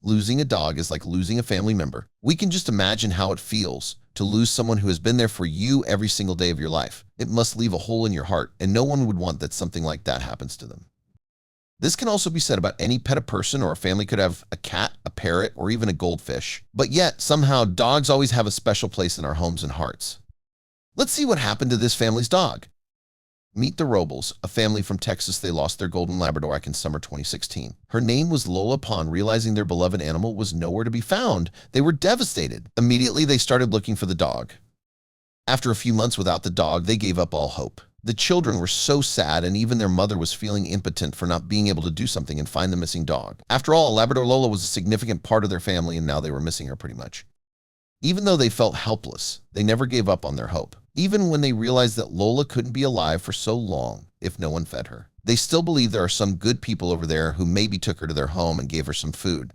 Losing a dog is like losing a family member. We can just imagine how it feels to lose someone who has been there for you every single day of your life. It must leave a hole in your heart, and no one would want that something like that happens to them. This can also be said about any pet a person or a family could have: a cat, a parrot, or even a goldfish. But yet, somehow, dogs always have a special place in our homes and hearts. Let's see what happened to this family's dog. Meet the Robles, a family from Texas. They lost their golden Labrador in summer 2016. Her name was Lola. Upon realizing their beloved animal was nowhere to be found, they were devastated. Immediately, they started looking for the dog. After a few months without the dog, they gave up all hope. The children were so sad, and even their mother was feeling impotent for not being able to do something and find the missing dog. After all, Labrador Lola was a significant part of their family, and now they were missing her pretty much. Even though they felt helpless, they never gave up on their hope. Even when they realized that Lola couldn't be alive for so long if no one fed her, they still believe there are some good people over there who maybe took her to their home and gave her some food.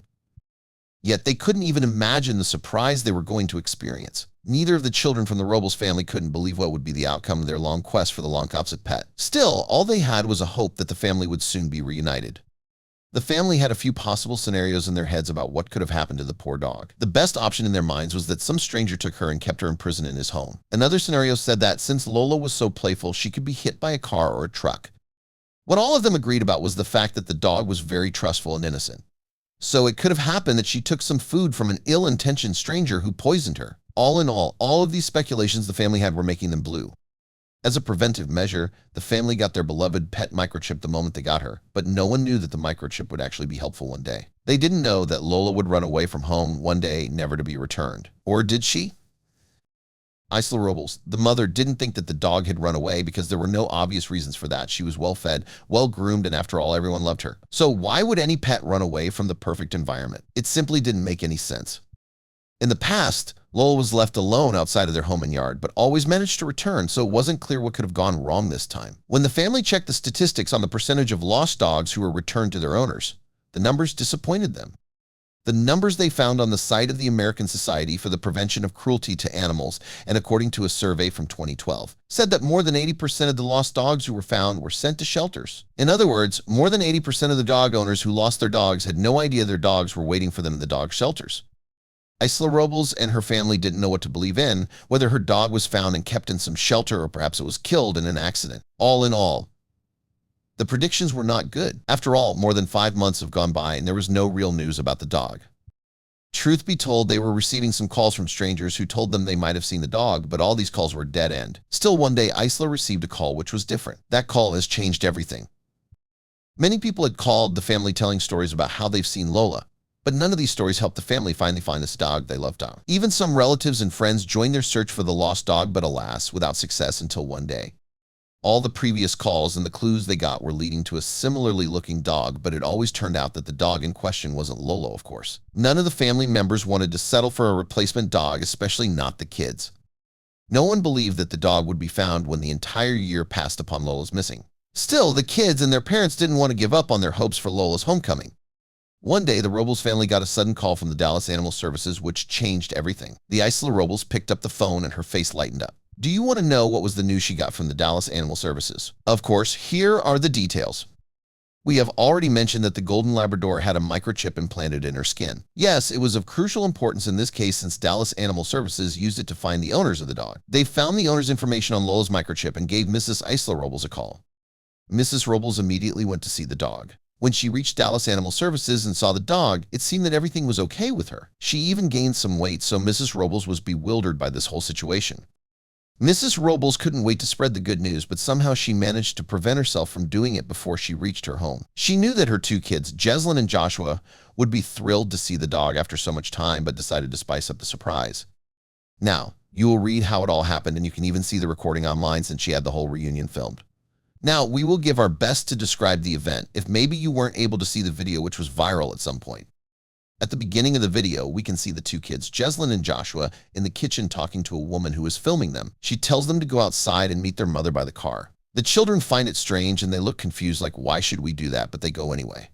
Yet they couldn't even imagine the surprise they were going to experience. Neither of the children from the Robles family couldn't believe what would be the outcome of their long quest for the long-opposite pet. Still, all they had was a hope that the family would soon be reunited. The family had a few possible scenarios in their heads about what could have happened to the poor dog. The best option in their minds was that some stranger took her and kept her in prison in his home. Another scenario said that since Lola was so playful, she could be hit by a car or a truck. What all of them agreed about was the fact that the dog was very trustful and innocent. So it could have happened that she took some food from an ill-intentioned stranger who poisoned her. All in all of these speculations the family had were making them blue. As a preventive measure, the family got their beloved pet microchip the moment they got her, but no one knew that the microchip would actually be helpful one day. They didn't know that Lola would run away from home one day, never to be returned. Or did she? Isla Robles, the mother, didn't think that the dog had run away because there were no obvious reasons for that. She was well-fed, well-groomed, and after all, everyone loved her. So why would any pet run away from the perfect environment? It simply didn't make any sense. In the past, Lola was left alone outside of their home and yard, but always managed to return, so it wasn't clear what could have gone wrong this time. When the family checked the statistics on the percentage of lost dogs who were returned to their owners, the numbers disappointed them. The numbers they found on the site of the American Society for the Prevention of Cruelty to Animals, and according to a survey from 2012, said that more than 80% of the lost dogs who were found were sent to shelters. In other words, more than 80% of the dog owners who lost their dogs had no idea their dogs were waiting for them in the dog shelters. Isla Robles and her family didn't know what to believe in, whether her dog was found and kept in some shelter or perhaps it was killed in an accident. All in all, the predictions were not good. After all, more than 5 months have gone by and there was no real news about the dog. Truth be told, they were receiving some calls from strangers who told them they might have seen the dog, but all these calls were dead end. Still, one day, Isla received a call which was different. That call has changed everything. Many people had called the family telling stories about how they've seen Lola, but none of these stories helped the family finally find this dog they loved. Even some relatives and friends joined their search for the lost dog, but alas, without success until one day. All the previous calls and the clues they got were leading to a similarly looking dog, but it always turned out that the dog in question wasn't Lola, of course. None of the family members wanted to settle for a replacement dog, especially not the kids. No one believed that the dog would be found when the entire year passed upon Lola's missing. Still, the kids and their parents didn't want to give up on their hopes for Lola's homecoming. One day, the Robles family got a sudden call from the Dallas Animal Services, which changed everything. The Isla Robles picked up the phone and her face lightened up. Do you want to know what was the news she got from the Dallas Animal Services? Of course, here are the details. We have already mentioned that the Golden Labrador had a microchip implanted in her skin. Yes, it was of crucial importance in this case since Dallas Animal Services used it to find the owners of the dog. They found the owner's information on Lola's microchip and gave Mrs. Isla Robles a call. Mrs. Robles immediately went to see the dog. When she reached Dallas Animal Services and saw the dog, it seemed that everything was okay with her. She even gained some weight, so Mrs. Robles was bewildered by this whole situation. Mrs. Robles couldn't wait to spread the good news, but somehow she managed to prevent herself from doing it before she reached her home. She knew that her two kids, Jeslyn and Joshua, would be thrilled to see the dog after so much time, but decided to spice up the surprise. Now, you will read how it all happened, and you can even see the recording online since she had the whole reunion filmed. Now, we will give our best to describe the event if maybe you weren't able to see the video, which was viral at some point. At the beginning of the video, we can see the two kids, Jeslyn and Joshua, in the kitchen talking to a woman who is filming them. She tells them to go outside and meet their mother by the car. The children find it strange and they look confused, like, why should we do that? But they go anyway.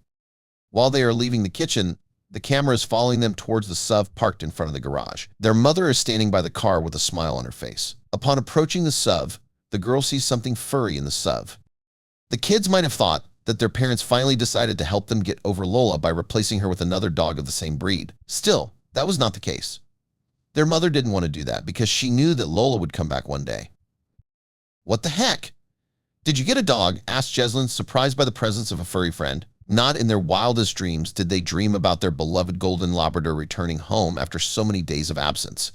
While they are leaving the kitchen, the camera is following them towards the SUV parked in front of the garage. Their mother is standing by the car with a smile on her face. Upon approaching the SUV, the girl sees something furry in the SUV. The kids might have thought, that their parents finally decided to help them get over Lola by replacing her with another dog of the same breed. Still, that was not the case. Their mother didn't want to do that because she knew that Lola would come back one day. "What the heck? Did you get a dog?" asked Jeslyn, surprised by the presence of a furry friend. Not in their wildest dreams did they dream about their beloved golden Labrador returning home after so many days of absence.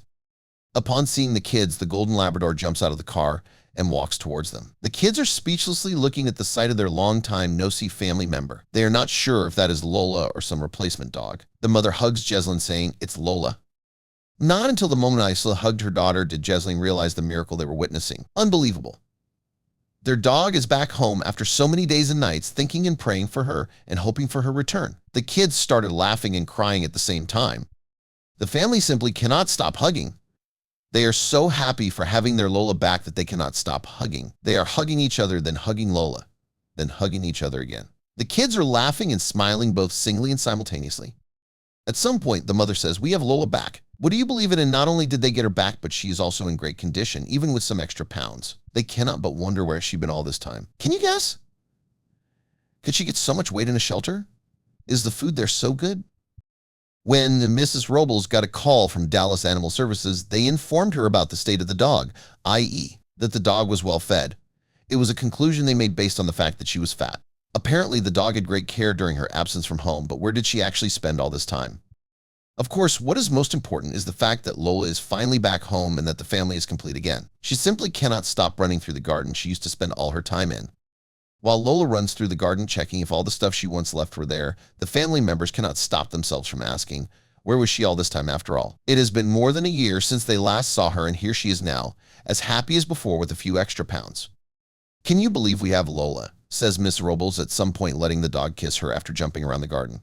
Upon seeing the kids, the golden Labrador jumps out of the car and walks towards them. The kids are speechlessly looking at the sight of their longtime no-see family member. They are not sure if that is Lola or some replacement dog. The mother hugs Jeslyn, saying, "It's Lola." Not until the moment Isla hugged her daughter did Jeslyn realize the miracle they were witnessing. Unbelievable. Their dog is back home after so many days and nights, thinking and praying for her and hoping for her return. The kids started laughing and crying at the same time. The family simply cannot stop hugging. They are so happy for having their Lola back that they cannot stop hugging. They are hugging each other, then hugging Lola, then hugging each other again. The kids are laughing and smiling both singly and simultaneously. At some point, the mother says, "We have Lola back." Would you believe it? And not only did they get her back, but she is also in great condition, even with some extra pounds. They cannot but wonder where she's been all this time. Can you guess? Could she get so much weight in a shelter? Is the food there so good? When Mrs. Robles got a call from Dallas Animal Services, they informed her about the state of the dog, i.e., that the dog was well fed. It was a conclusion they made based on the fact that she was fat. Apparently, the dog had great care during her absence from home, but where did she actually spend all this time? Of course, what is most important is the fact that Lola is finally back home and that the family is complete again. She simply cannot stop running through the garden she used to spend all her time in. While Lola runs through the garden checking if all the stuff she once left were there, the family members cannot stop themselves from asking, where was she all this time after all? It has been more than a year since they last saw her, and here she is now, as happy as before with a few extra pounds. "Can you believe we have Lola?" says Miss Robles at some point, letting the dog kiss her after jumping around the garden.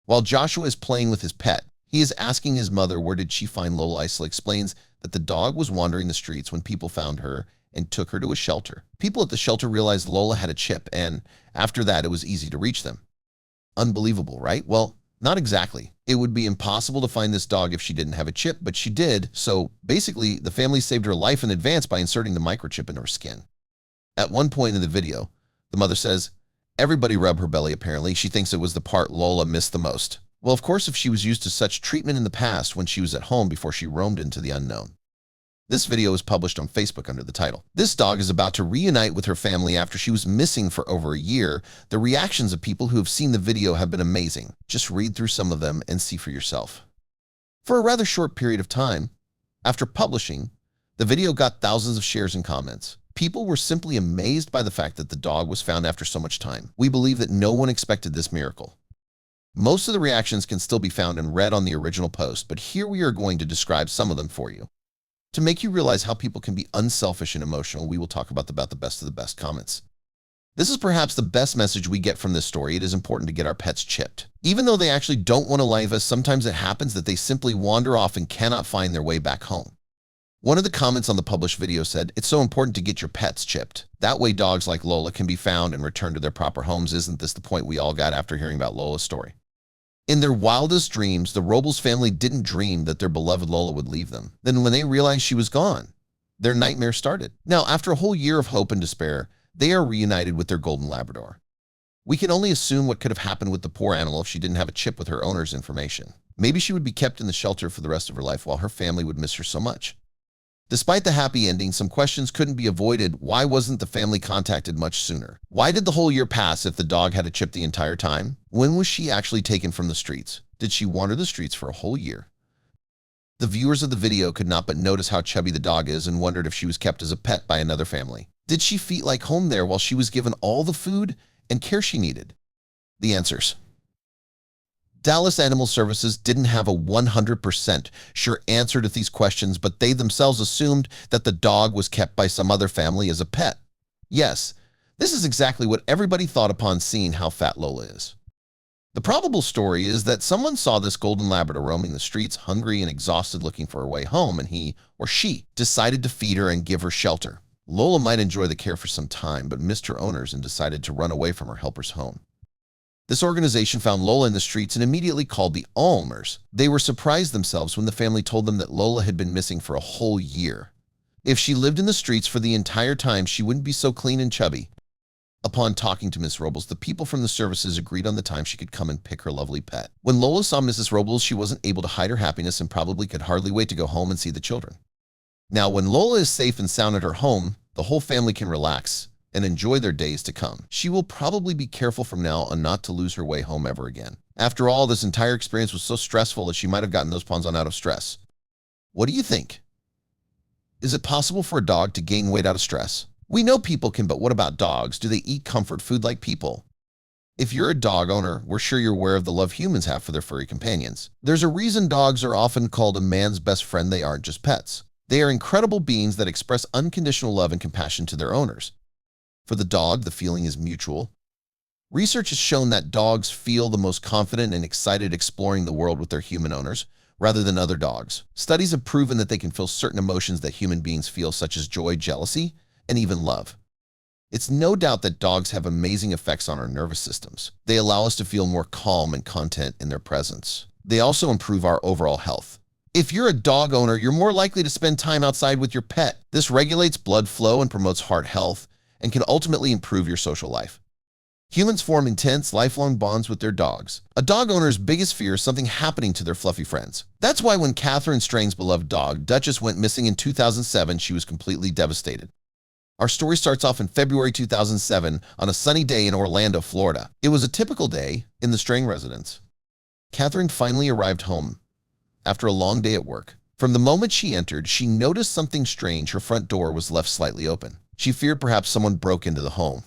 While Joshua is playing with his pet, he is asking his mother where did she find Lola. Isla explains that the dog was wandering the streets when people found her and took her to a shelter. People at the shelter realized Lola had a chip, and after that it was easy to reach them. Unbelievable, right? Well, not exactly. It would be impossible to find this dog if she didn't have a chip, but she did, so basically the family saved her life in advance by inserting the microchip in her skin. At one point in the video, the mother says, "Everybody rub her belly apparently. She thinks it was the part Lola missed the most." Well, of course, if she was used to such treatment in the past when she was at home before she roamed into the unknown. This video was published on Facebook under the title, "This dog is about to reunite with her family after she was missing for over a year." The reactions of people who have seen the video have been amazing. Just read through some of them and see for yourself. For a rather short period of time, after publishing, the video got thousands of shares and comments. People were simply amazed by the fact that the dog was found after so much time. We believe that no one expected this miracle. Most of the reactions can still be found and read on the original post, but here we are going to describe some of them for you. To make you realize how people can be unselfish and emotional, we will talk about the best of the best comments. This is perhaps the best message we get from this story. It is important to get our pets chipped. Even though they actually don't want to leave us, sometimes it happens that they simply wander off and cannot find their way back home. One of the comments on the published video said, "It's so important to get your pets chipped. That way dogs like Lola can be found and returned to their proper homes." Isn't this the point we all got after hearing about Lola's story? In their wildest dreams, the Robles family didn't dream that their beloved Lola would leave them. Then when they realized she was gone, their nightmare started. Now, after a whole year of hope and despair, they are reunited with their golden Labrador. We can only assume what could have happened with the poor animal if she didn't have a chip with her owner's information. Maybe she would be kept in the shelter for the rest of her life while her family would miss her so much. Despite the happy ending, some questions couldn't be avoided. Why wasn't the family contacted much sooner? Why did the whole year pass if the dog had a chip the entire time? When was she actually taken from the streets? Did she wander the streets for a whole year? The viewers of the video could not but notice how chubby the dog is and wondered if she was kept as a pet by another family. Did she feel like home there while she was given all the food and care she needed? The answers. Dallas Animal Services didn't have a 100% sure answer to these questions, but they themselves assumed that the dog was kept by some other family as a pet. Yes, this is exactly what everybody thought upon seeing how fat Lola is. The probable story is that someone saw this golden Labrador roaming the streets, hungry and exhausted, looking for her way home, and he or she decided to feed her and give her shelter. Lola might enjoy the care for some time, but missed her owners and decided to run away from her helper's home. This organization found Lola in the streets and immediately called the Almers. They were surprised themselves when the family told them that Lola had been missing for a whole year. If she lived in the streets for the entire time, she wouldn't be so clean and chubby. Upon talking to Miss Robles, the people from the services agreed on the time she could come and pick her lovely pet. When Lola saw Mrs. Robles, she wasn't able to hide her happiness and probably could hardly wait to go home and see the children. Now, when Lola is safe and sound at her home, the whole family can relax and enjoy their days to come. She will probably be careful from now on not to lose her way home ever again. After all, this entire experience was so stressful that she might have gotten those pawns on out of stress. What do you think? Is it possible for a dog to gain weight out of stress? We know people can, but what about dogs? Do they eat comfort food like people? If you're a dog owner, we're sure you're aware of the love humans have for their furry companions. There's a reason dogs are often called a man's best friend. They aren't just pets. They are incredible beings that express unconditional love and compassion to their owners. For the dog, the feeling is mutual. Research has shown that dogs feel the most confident and excited exploring the world with their human owners, rather than other dogs. Studies have proven that they can feel certain emotions that human beings feel, such as joy, jealousy, and even love. It's no doubt that dogs have amazing effects on our nervous systems. They allow us to feel more calm and content in their presence. They also improve our overall health. If you're a dog owner, you're more likely to spend time outside with your pet. This regulates blood flow and promotes heart health and can ultimately improve your social life. Humans form intense, lifelong bonds with their dogs. A dog owner's biggest fear is something happening to their fluffy friends. That's why when Catherine Strang's beloved dog, Duchess, went missing in 2007, she was completely devastated. Our story starts off in February 2007 on a sunny day in Orlando, Florida. It was a typical day in the Strang residence. Catherine finally arrived home after a long day at work. From the moment she entered, she noticed something strange. Her front door was left slightly open. She feared perhaps someone broke into the home.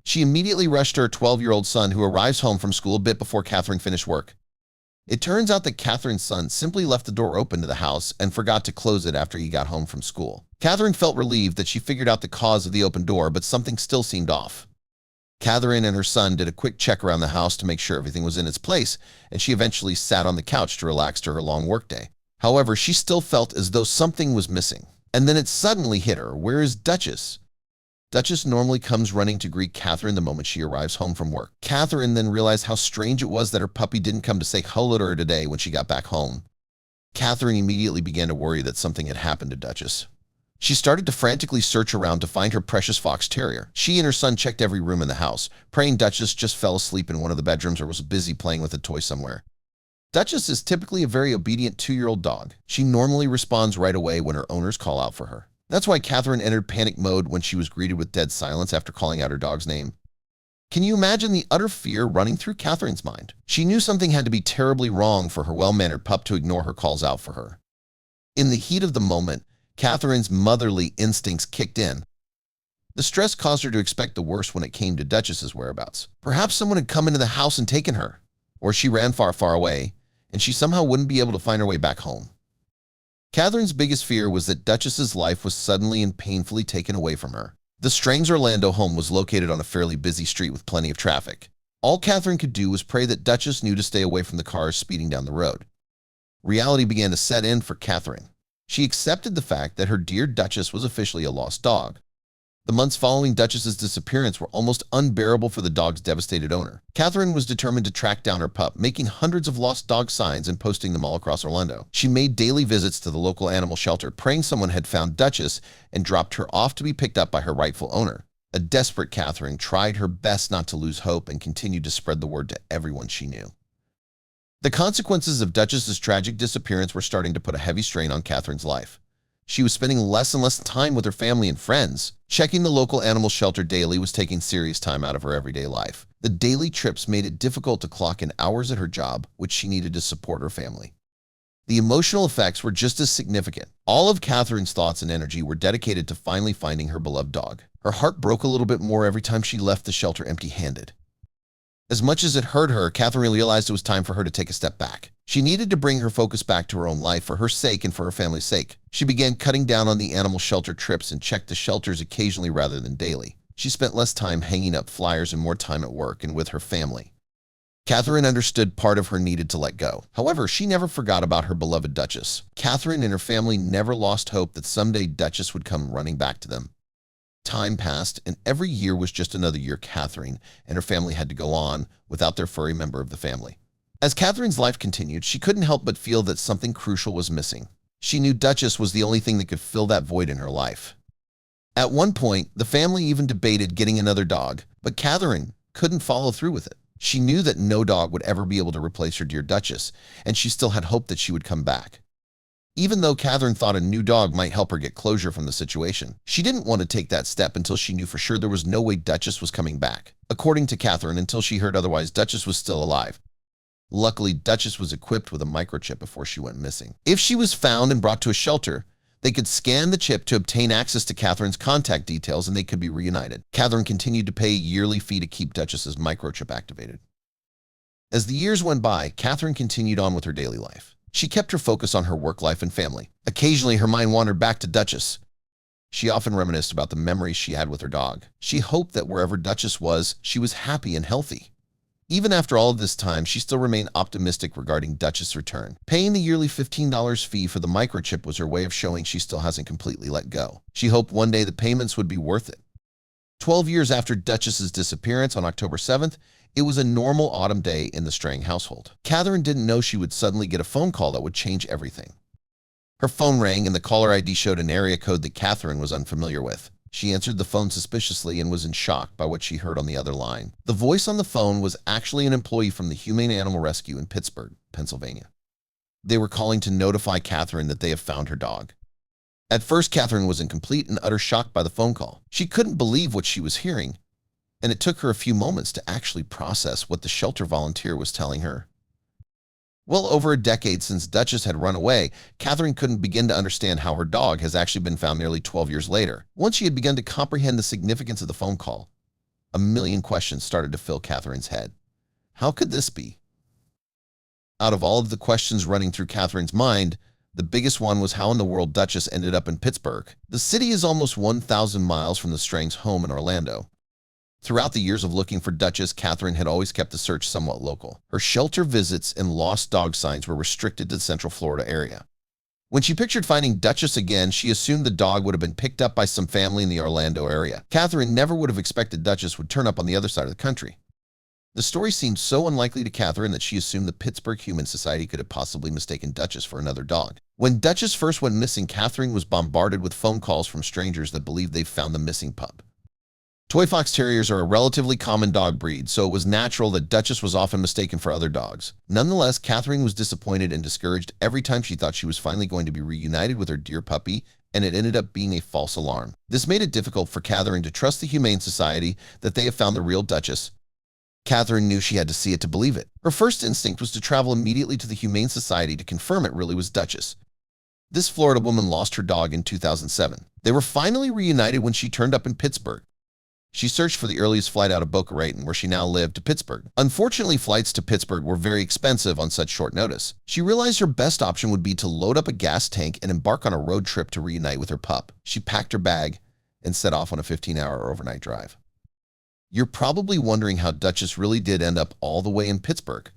She immediately rushed to her 12-year-old son, who arrives home from school a bit before Catherine finished work. It turns out that Catherine's son simply left the door open to the house and forgot to close it after he got home from school. Catherine felt relieved that she figured out the cause of the open door, but something still seemed off. Catherine and her son did a quick check around the house to make sure everything was in its place, and she eventually sat on the couch to relax to her long workday. However, she still felt as though something was missing. And then it suddenly hit her. Where is Duchess? Duchess normally comes running to greet Catherine the moment she arrives home from work. Catherine then realized how strange it was that her puppy didn't come to say hello to her today when she got back home. Catherine immediately began to worry that something had happened to Duchess. She started to frantically search around to find her precious fox terrier. She and her son checked every room in the house, praying Duchess just fell asleep in one of the bedrooms or was busy playing with a toy somewhere. Duchess is typically a very obedient 2-year-old dog. She normally responds right away when her owners call out for her. That's why Catherine entered panic mode when she was greeted with dead silence after calling out her dog's name. Can you imagine the utter fear running through Catherine's mind? She knew something had to be terribly wrong for her well-mannered pup to ignore her calls out for her. In the heat of the moment, Catherine's motherly instincts kicked in. The stress caused her to expect the worst when it came to Duchess's whereabouts. Perhaps someone had come into the house and taken her, or she ran far, far away, and she somehow wouldn't be able to find her way back home. Catherine's biggest fear was that Duchess's life was suddenly and painfully taken away from her. The Strang's Orlando home was located on a fairly busy street with plenty of traffic. All Catherine could do was pray that Duchess knew to stay away from the cars speeding down the road. Reality began to set in for Catherine. She accepted the fact that her dear Duchess was officially a lost dog. The months following Duchess's disappearance were almost unbearable for the dog's devastated owner. Catherine was determined to track down her pup, making hundreds of lost dog signs and posting them all across Orlando. She made daily visits to the local animal shelter, praying someone had found Duchess and dropped her off to be picked up by her rightful owner. A desperate Catherine tried her best not to lose hope and continued to spread the word to everyone she knew. The consequences of Duchess's tragic disappearance were starting to put a heavy strain on Catherine's life. She was spending less and less time with her family and friends. Checking the local animal shelter daily was taking serious time out of her everyday life. The daily trips made it difficult to clock in hours at her job, which she needed to support her family. The emotional effects were just as significant. All of Catherine's thoughts and energy were dedicated to finally finding her beloved dog. Her heart broke a little bit more every time she left the shelter empty-handed. As much as it hurt her, Catherine realized it was time for her to take a step back. She needed to bring her focus back to her own life for her sake and for her family's sake. She began cutting down on the animal shelter trips and checked the shelters occasionally rather than daily. She spent less time hanging up flyers and more time at work and with her family. Catherine understood part of her needed to let go. However, she never forgot about her beloved Duchess. Catherine and her family never lost hope that someday Duchess would come running back to them. Time passed, and every year was just another year Catherine and her family had to go on without their furry member of the family. As Catherine's life continued, she couldn't help but feel that something crucial was missing. She knew Duchess was the only thing that could fill that void in her life. At one point, the family even debated getting another dog, but Catherine couldn't follow through with it. She knew that no dog would ever be able to replace her dear Duchess, and she still had hope that she would come back. Even though Catherine thought a new dog might help her get closure from the situation, she didn't want to take that step until she knew for sure there was no way Duchess was coming back. According to Catherine, until she heard otherwise, Duchess was still alive. Luckily, Duchess was equipped with a microchip before she went missing. If she was found and brought to a shelter, they could scan the chip to obtain access to Catherine's contact details and they could be reunited. Catherine continued to pay a yearly fee to keep Duchess's microchip activated. As the years went by, Catherine continued on with her daily life. She kept her focus on her work life and family. Occasionally, her mind wandered back to Duchess. She often reminisced about the memories she had with her dog. She hoped that wherever Duchess was, she was happy and healthy. Even after all of this time, she still remained optimistic regarding Duchess' return. Paying the yearly $15 fee for the microchip was her way of showing she still hasn't completely let go. She hoped one day the payments would be worth it. 12 years after Duchess's disappearance on October 7th, it was a normal autumn day in the Strang household. Catherine didn't know she would suddenly get a phone call that would change everything. Her phone rang and the caller ID showed an area code that Catherine was unfamiliar with. She answered the phone suspiciously and was in shock by what she heard on the other line. The voice on the phone was actually an employee from the Humane Animal Rescue in Pittsburgh, Pennsylvania. They were calling to notify Catherine that they have found her dog. At first, Catherine was in complete and utter shock by the phone call. She couldn't believe what she was hearing, and it took her a few moments to actually process what the shelter volunteer was telling her. Well over a decade since Duchess had run away, Catherine couldn't begin to understand how her dog has actually been found nearly 12 years later. Once she had begun to comprehend the significance of the phone call, a million questions started to fill Catherine's head. How could this be? Out of all of the questions running through Catherine's mind, the biggest one was how in the world Duchess ended up in Pittsburgh. The city is almost 1,000 miles from the Strangs' home in Orlando. Throughout the years of looking for Duchess, Catherine had always kept the search somewhat local. Her shelter visits and lost dog signs were restricted to the Central Florida area. When she pictured finding Duchess again, she assumed the dog would have been picked up by some family in the Orlando area. Catherine never would have expected Duchess would turn up on the other side of the country. The story seemed so unlikely to Catherine that she assumed the Pittsburgh Humane Society could have possibly mistaken Duchess for another dog. When Duchess first went missing, Catherine was bombarded with phone calls from strangers that believed they'd found the missing pup. Toy Fox Terriers are a relatively common dog breed, so it was natural that Duchess was often mistaken for other dogs. Nonetheless, Catherine was disappointed and discouraged every time she thought she was finally going to be reunited with her dear puppy, and it ended up being a false alarm. This made it difficult for Catherine to trust the Humane Society that they have found the real Duchess. Catherine knew she had to see it to believe it. Her first instinct was to travel immediately to the Humane Society to confirm it really was Duchess. This Florida woman lost her dog in 2007. They were finally reunited when she turned up in Pittsburgh. She searched for the earliest flight out of Boca Raton, where she now lived, to Pittsburgh. Unfortunately, flights to Pittsburgh were very expensive on such short notice. She realized her best option would be to load up a gas tank and embark on a road trip to reunite with her pup. She packed her bag and set off on a 15-hour overnight drive. You're probably wondering how Duchess really did end up all the way in Pittsburgh.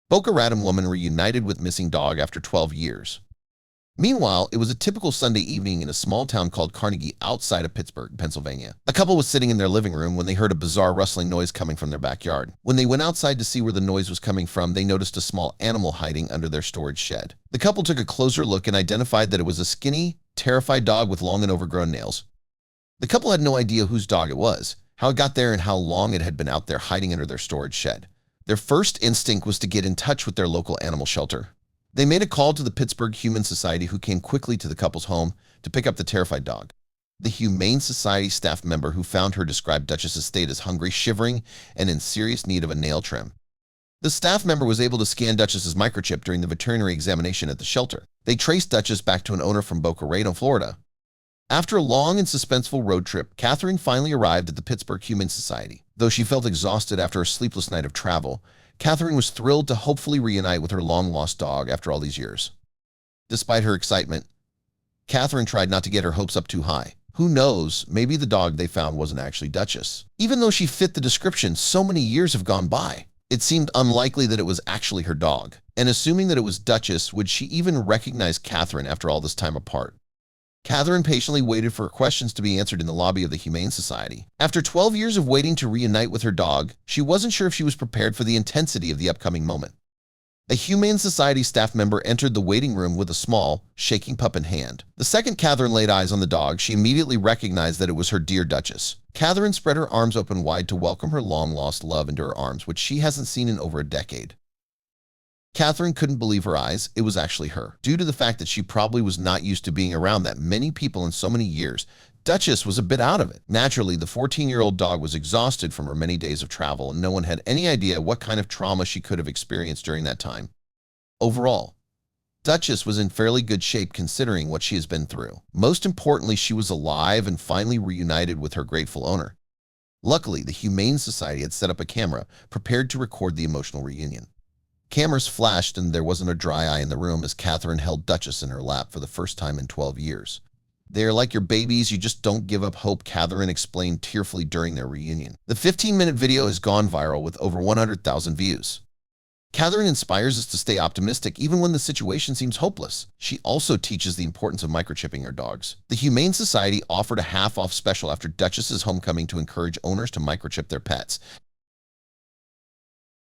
Boca Raton woman reunited with missing dog after 12 years. Meanwhile, it was a typical Sunday evening in a small town called Carnegie outside of Pittsburgh, Pennsylvania. A couple was sitting in their living room when they heard a bizarre rustling noise coming from their backyard. When they went outside to see where the noise was coming from, they noticed a small animal hiding under their storage shed. The couple took a closer look and identified that it was a skinny, terrified dog with long and overgrown nails. The couple had no idea whose dog it was, how it got there, and how long it had been out there hiding under their storage shed. Their first instinct was to get in touch with their local animal shelter. They made a call to the Pittsburgh Humane Society, who came quickly to the couple's home to pick up the terrified dog. The Humane Society staff member who found her described Duchess's state as hungry, shivering, and in serious need of a nail trim. The staff member was able to scan Duchess's microchip during the veterinary examination at the shelter. They traced Duchess back to an owner from Boca Raton, Florida. After a long and suspenseful road trip, Catherine finally arrived at the Pittsburgh Humane Society. Though she felt exhausted after a sleepless night of travel, Catherine was thrilled to hopefully reunite with her long-lost dog after all these years. Despite her excitement, Catherine tried not to get her hopes up too high. Who knows, maybe the dog they found wasn't actually Duchess. Even though she fit the description, so many years have gone by. It seemed unlikely that it was actually her dog. And assuming that it was Duchess, would she even recognize Catherine after all this time apart? Catherine patiently waited for her questions to be answered in the lobby of the Humane Society. After 12 years of waiting to reunite with her dog, she wasn't sure if she was prepared for the intensity of the upcoming moment. A Humane Society staff member entered the waiting room with a small, shaking pup in hand. The second Catherine laid eyes on the dog, she immediately recognized that it was her dear Duchess. Catherine spread her arms open wide to welcome her long-lost love into her arms, which she hasn't seen in over a decade. Catherine couldn't believe her eyes. It was actually her. Due to the fact that she probably was not used to being around that many people in so many years, Duchess was a bit out of it. Naturally, the 14-year-old dog was exhausted from her many days of travel, and no one had any idea what kind of trauma she could have experienced during that time. Overall, Duchess was in fairly good shape considering what she has been through. Most importantly, she was alive and finally reunited with her grateful owner. Luckily, the Humane Society had set up a camera prepared to record the emotional reunion. Cameras flashed and there wasn't a dry eye in the room as Catherine held Duchess in her lap for the first time in 12 years. "They're like your babies, you just don't give up hope," Catherine explained tearfully during their reunion. The 15-minute video has gone viral with over 100,000 views. Catherine inspires us to stay optimistic even when the situation seems hopeless. She also teaches the importance of microchipping her dogs. The Humane Society offered a half-off special after Duchess's homecoming to encourage owners to microchip their pets.